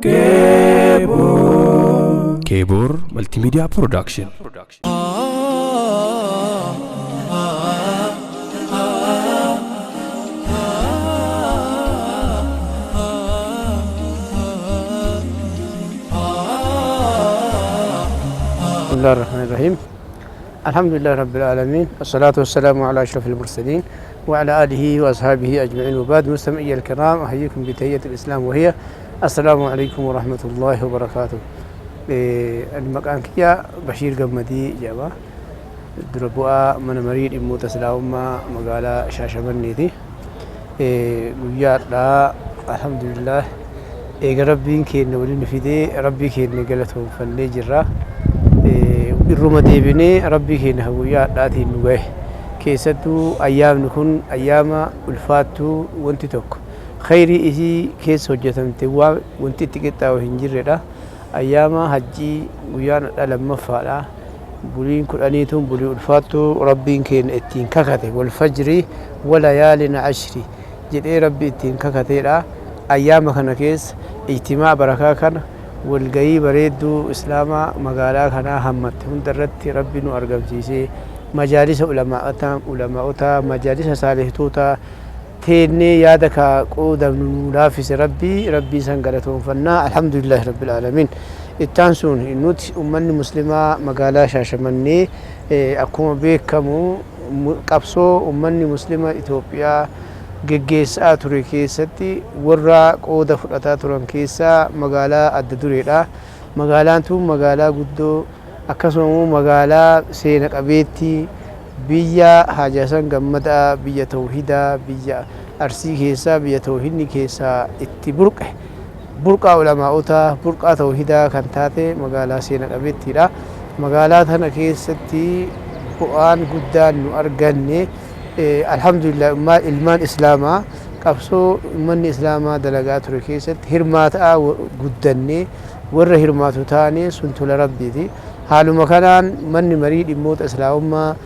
Kebor Multimedia Production. بسم الله الرحمن الرحيم. الحمد لله رب العالمين، الصلاة والسلام على أشرف المرسلين وعلى آله وأصحابه أجمعين، وبعد. مستمعي الكرام، أحييكم بتحية الإسلام وهي السلام عليكم ورحمة الله وبركاته. المكان كيا بشير قمدي جابا دربوا من مريد إموت سلاوما مقالة شاشمنيتي. ويا الحمد لله ربي كين ولين فيدي ربي كين قالتهم فلي جرا الرمادي بني ربي كين هويا داتي نوجه كيستو أيام نكون أيام الفاتو وانت توك خيري إذا كيس وجدتم توا وانت تكتا وهنجرة أيام حجي ويانا لما فعلا بولين كلانيتهم بولي الفاتو ربي كين اتين ككته والفجر وليال عشري جدي ربي اتين ككته لا أيام كنا كيس اجتماع بركة كنا والجاي بريدو إسلاما مقالا كنا همت هندرت ربي نو أرجم جيسي مجالس علماء مجالس صالحتوتا تيني يادك قودا منافس ربي سنقلتهم فنا الحمد لله رب العالمين. التانسون النوت أمني مسلمة مقالا شاشمني أكون بكمو قبصو أمني مسلمة إثيوبيا جيجيسا توري كيستي ورا قودا فلتا تورن كيسا مقالا الدوريدا مقالانتو مقالا قدو أكسمو مقالا سينك أبيتي بيا حاجاسان قمدا بيا توحيدا بيا أرسي كيسا بيا توحيدني كيسا اتبرق برقا علماء برقا توحيدا كانتاتي مقالا سينك أبيتي لا مقالا تانا كيستي قرآن قدان نؤرقني الحمد لله ما إلمان إسلاما قبسو من إسلاما دلقات ركيست هرماتا قدني ور هرماتو تاني سنتو لربي دي حالو مكانان من مريد إموت إسلاما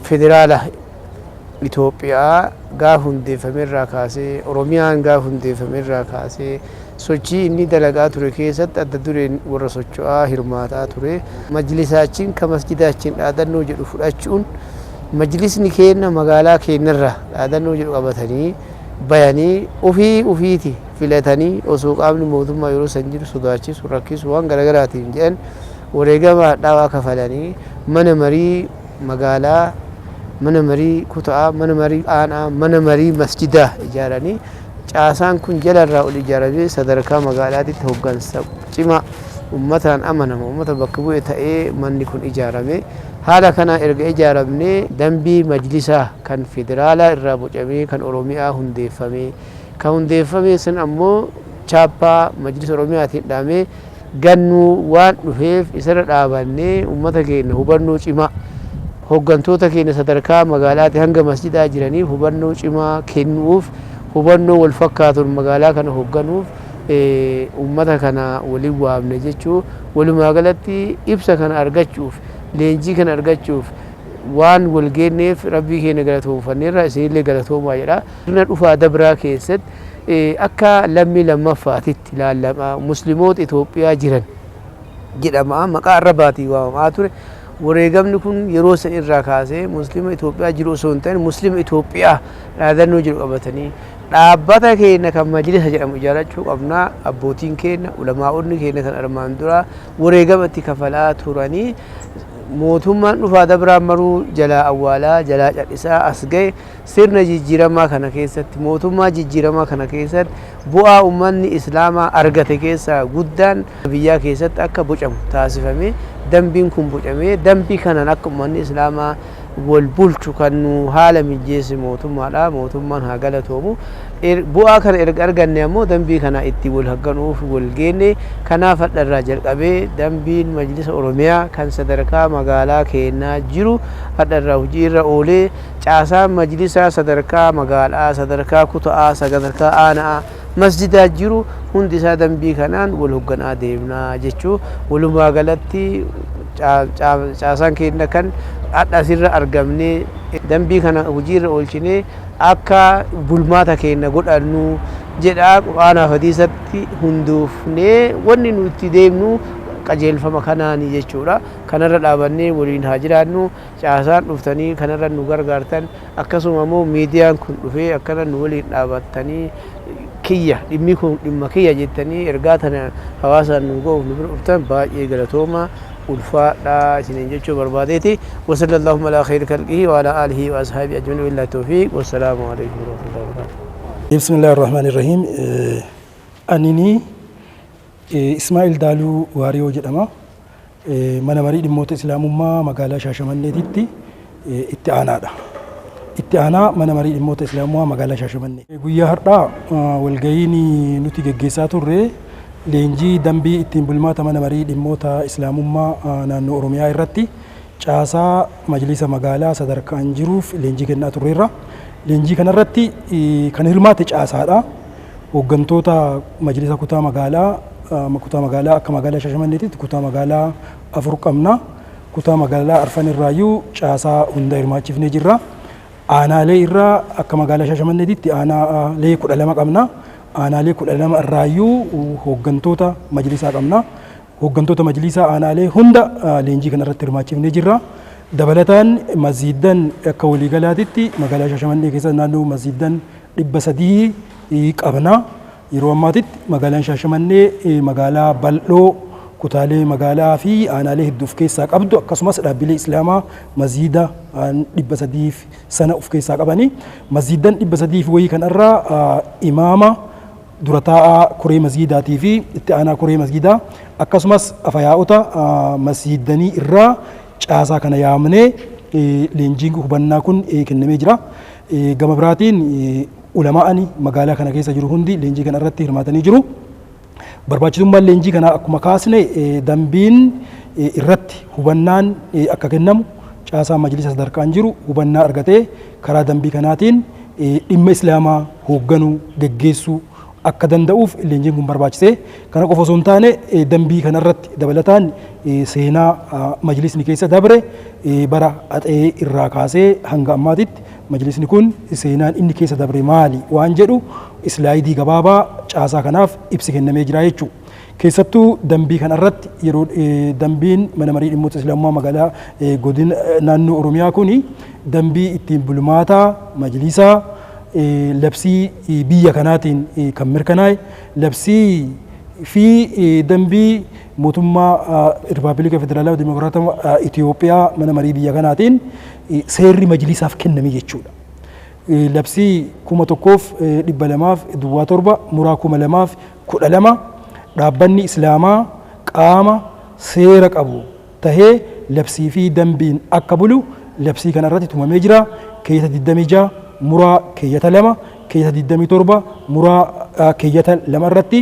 فدرالة إثيوبيا غافون دي فمير راكاسي أوروميان غافون دي فمير راكاسي سوچي إني دلقات ركيست أددورين ور سوچوا هرماتا توري مجلساچين كمسجداچين آدنو جدو فرأچون مجلسني كينا مقالا كينا را هذا نوجد قبتني بياني وفيتي فلتني وسوق أمن موضوع ما يروح سنجر سوداتي سوركي سوان غرغراتي جن ورجع ما دعوة كفلاني من مري مقالا من مري كتاب من مري أنا من مري مسجدة إجارني عشان كن جل الرأول إجارة صدرك مقالات توقن سب جمع أمتان أمنا أمتا بكبوية تأي من يكون إجارة هذا كان إرجع إجارة مني دنبي مجلسة كان فيدرالا الرابط جميع كان أوروميا هندي فمي سن أمو شابا مجلس أوروميا تدامي جنو وان نهيف إسرة آباني أمتا كين هبرنو شما هوغانتوتا كين صدركا مقالات هنگا مسجد أجراني هبرنو شما كنوف هبرنو والفكات المقالات كان هوغانوف أمتا كان ولي وابن جيشو ولي مقالاتي إبسا كان أرغاچوف لينجي كان أرغاچوف وان والجنيف ربي كين غلطهم فنيرا سيلي غلطهم واجرا نرفع دبرا كيست أكا لما فاتت لا لما مسلموت إثيوبيا جيران جدما مقا رباتي وما توري وريغم نكون يروسن الراكاسه مسلم إثيوبيا جروسونتن مسلم إثيوبيا هذا نوجر قبتني dhaabbata keenya kan majlisa jedhamu ijaarachuu qabna. Abbootiin keenya ulamaa'onni keenya kan armaan dura wareegamatti kafalaa turanii mootummaan dhufaa dabraan maruu jalaa awwaalaa jalaa cadhisaa as ga'e sirna jijjiiramaa kana keessatti mootummaa jijjiiramaa kana keessatti bu'aa ummanni islaamaa argate keessaa guddaan biyyaa keessatti akka bocamu taasifame dambiin kun bocamee dambii kanaan akka ummanni islaamaa wal bulchu kan haala mijeesse mootummaan haa galatoomu. Bu'aa kana erga arganne ammoo dambii kana itti wal hagganuuf wal geenne kanaaf hadharraa jalqabee dambiin majlisa Oromiyaa kan sadarkaa magaalaa keenyaa jiru hadharraa hojiirra oolee caasaan majlisa sadarkaa magaalaa sadarkaa kutaa sadarkaa aanaa masjidaa jiru hundi isaa dambii kanaan wal hogganaa deemnaa jechuu walumaa galatti caasaan keenya kan asirra argamne dambii kana hojiirra oolchine akka bulmaata keenya godhannu jedha quraanaa hadiisatti hunduufne wanni nuti deemnu qajeelfama kanaani jechuudha. Kanarra dhaabannee waliin haa jiraannu. Caasaan dhuftanii kanarra nu gargaartan akkasuma immoo miidiyaan kun dhufee akkana nu waliin dhaabattanii kiyya dhimmi kun dhimma kiyya jettanii ergaa tana hawaasaan nu ga'uuf nu bira dhuftan baay'ee galatooma ulfaadha isiniin jechuu barbaadeeti. Wasalla Allahumma ala khayri khalqihi wa ala alihi wa ashaabihi ajma'iin billahi tawfiiq. Wassalaamu alaykum wa rahmatullahi wa barakatuh. Bismillahir rahmanir rahim. Anini Ismaa'il Daaluu Waariyoo jedhama. Mana marii dhimmoota islaamummaa magaalaa Shaashamanneetitti itti aanaadha. Itti aanaa mana marii dhimmoota islaamummaa magaalaa Shaashamannee. Guyyaa har'aa walga'iin nuti geggeessaa turre leenjii dambii ittiin bulmaata mana marii dhimmoota islaamummaa naannoo Oromiyaa irratti caasaa majlisa magaalaa sadarkaan jiruuf leenjii kennaa turreerra. Leenjii kanarratti kan hirmaate caasaadha. Hooggantoota majlisa kutaa magaalaa akka magaalaa Shaashamanneetitti kutaa magaalaa 4 qabna. Kutaa magaalaa arfan irraayyuu caasaa hunda hirmaachifnee jirra. Aanaalee irraa akka magaalaa Shaashamanneetitti aanaalee 12 qabna. Aanaalee 12 irraayyuu hooggantoota majlisaa qabna. Hooggantoota majlisaa aanaalee hunda leenjii kanarratti hirmaachifnee jirra. Dabalataan masjiidan akka waliigalaatitti magaalaa Shaashamannee keessa naannoo masjiidan 300 qabna. Yeroo ammaatitti magaalaan Shaashamannee magaalaa bal'oo kutaalee magaalaa fi aanaalee hedduu of keessaa qabdu akkasumas dhaabbilee islaamaa masjiida 300 sana of keessaa qabani. Masjiidan 300 wayii kanarraa imaama dura taa'aa koree masjiidaatii fi itti aanaa koree masjiidaa akkasumas afayaa'ota masjiidanii irraa caasaa kana yaamnee leenjiin hubannaa kun kennamee jira. Gama biraatiin ulamaa'ani magaalaa kana keessa jiru hundi leenjii kana irratti hirmaatanii jiru. Barbaachisummaan leenjii kana akkuma kaasne dambiin irratti hubannaan akka kennamu caasaa majlisa sadarkaan jiru hubannaa argatee karaa dambii kanaatiin dhimma islaamaa hoogganuu geggeessuu akka danda'uuf leenjiin kun barbaachise. Kana qofa osoo hin taane dambii kanarratti dabalataan seenaa majlisni keessa dabre bara Axee irraa kaasee hanga ammaatitti majlisni kun seenaan inni keessa dabre maali waan jedhu islaayidii gabaabaa caasaa kanaaf ibsi kennamee jira jechuudha. Keessattuu dambii kanarratti yeroo dambiin mana marii dhimmoota islaamummaa magaalaa godina naannoo Oromiyaa kuni dambii ittiin bulmaataa majlisaa labsii biyya kanaatiin kan mirkanaa'e labsii fi dambii mootummaa Rippaabilika Federaalawaa Dimokiraatawaa Itoophiyaa mana marii biyya kanaatiin seerri majlisaaf kenname jechuudha. Labsii 1207 muraa 2012 dhaabbanni islaamaa qaama seera qabu tahee labsii fi dambiin akka bulu labsii kanarratti tumamee jira. Keessa 26 muraa keeyyata 2 keessa 27 muraa keeyyata 2 irratti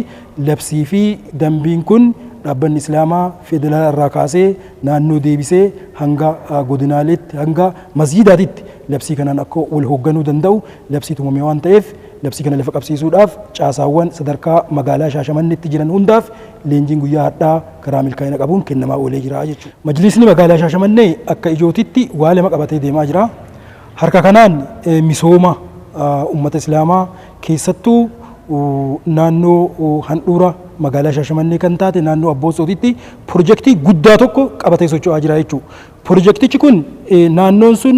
labsii fi dambiin kun dhaabbanni islaamaa federaala irraa kaasee naannoo deebisee hanga godinaaleetti hanga masjiidaatitti labsii kanaan akka wal hoogganuu danda'u labsii tumame waan ta'eef labsii kana lafa qabsiisuudhaaf caasaawwan sadarkaa magaalaa Shaashamanneetti jiran hundaaf leenjiin guyyaa hadhaa karaa milkaa'ina qabuun kennamaa oolee jira jechuudha. Majlisni magaalaa Shaashamannee akka ijootitti waa lama qabatee deemaa jira. Harka kanaan misooma ummata islaamaa keessattuu naannoo handhuura magaalaa Shaashamannee kan taate naannoo Abbootsootitti pirojektii guddaa tokko qabatee socho'aa jira jechuudha. Pirojektichi kun naannoon sun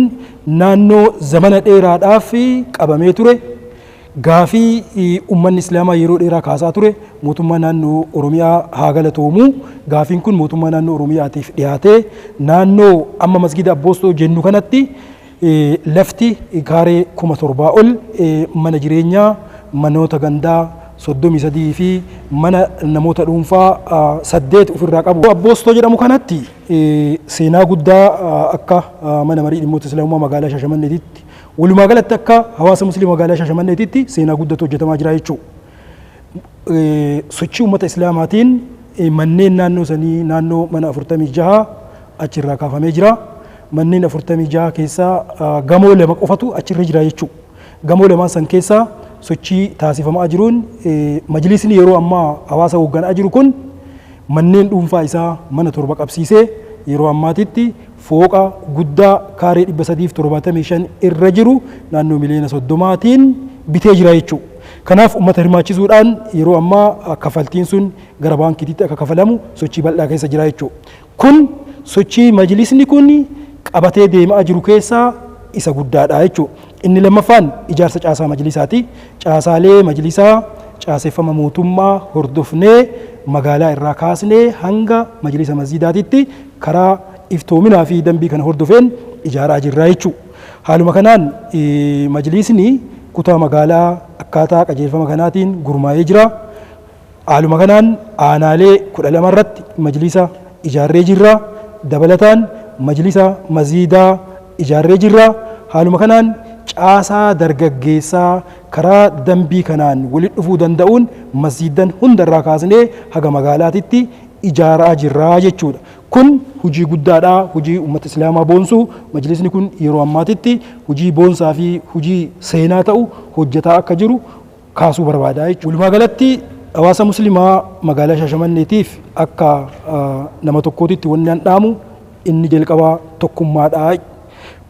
naannoo zamana dheeraadhaaf qabamee ture. Gaafii ummanni islaamaa yeroo dheeraa kaasaa ture mootummaa naannoo Oromiyaa haa galatoomu. Gaafiin kun mootummaa naannoo Oromiyaatiif dhiyaatee naannoo amma masgida Abbootsoo jennu kanatti lafti kaaree 7,000 ol mana jireenyaa manoota gandaa 33 fi mana namoota dhuunfaa 8 ofirraa qabu. Abbootsoo jedhamu kanatti seenaa guddaa akka mana marii dhimmoota islaamummaa magaalaa Shaashamanneetitti walumaa galatti akka hawaasa musliima magaalaa Shaashamanneetitti seenaa guddatu hojjetamaa jira jechuudha. Sochii uummata islaamaatiin manneen naannoo sanii naannoo mana 46 achirraa kaafamee jira. Manneen 46 keessaa gamoo 2 qofatu achirra jira jechuudha. Gamoo 2 san keessaa sochii taasifamaa jiruun majlisni yeroo ammaa hawaasa hoogganaa jiru kun manneen dhuunfaa isaa mana 7 qabsiisee yeroo ammaatitti fooqa guddaa kaaree 375 irra jiru naannoo miliyoona 30tiin bitee jira jechuudha. Kanaaf uummata hirmaachisuudhaan yeroo ammaa kafaltiin sun gara baankiitti akka kafalamu sochii bal'aa keessa jira jechuudha. Kun sochii majlisni kun qabatee deemaa jiru keessaa isa guddaadha jechuudha. Inni lammaffaan ijaarsa caasaa majlisaati. Caasaalee majlisaa caaseffama mootummaa hordofnee magaalaa irraa kaasnee hanga majlisa masjidaatitti karaa iftoominaa fi dambii kana hordofeen ijaaraa jirra jechuudha. Haaluma kanaan majlisni kutaa magaalaa akkaataa qajeelfama kanaatiin gurmaa'ee jira. Haaluma kanaan aanaalee 12 irratti majlisa ijaarree jirra. Dabalataan majlisa masjidaa ijaarree jirra. Haaluma kanaan caasaa dargaggeessaa karaa dambii kanaan walitti dhufuu danda'uun masjidan hundarraa kaasnee haga magaalaatitti ijaaraa jirra jechuudha. Kun hojii guddaadha. Hojii uummata islaamaa boonsuu majlisni kun yeroo ammaatitti hojii boonsaa fi hojii seenaa ta'u hojjetaa akka jiru kaasuu barbaada jechuudha. Walumaa galatti hawaasa muslimaa magaalaa Shaashamanneetiif akka nama tokkootitti wanni an dhaamu inni jalqabaa tokkummaadha.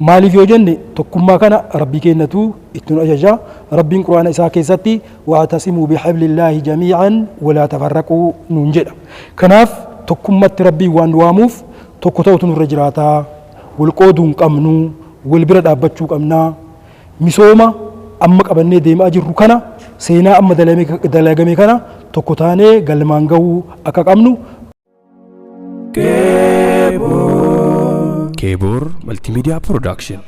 Maaliif yoo jenne tokkummaa kana rabbii kennatu ittiin ajaja. Rabbiin quraana isaa keessatti wa'tasimuu bihablillaahi jamii'an walaa tafarraquu nuun jedha. Kanaaf tokkummatti rabbiin waan waamuuf tokko ta'utu nurra jiraataa. Wal qooduu hin qabnu, wal bira dhaabbachuu qabnaa. Misooma amma qabannee deemaa jirru kana seenaa amma dalagame kana tokko taanee galmaan gahuu akka qabnu. Kebor Multimedia Production.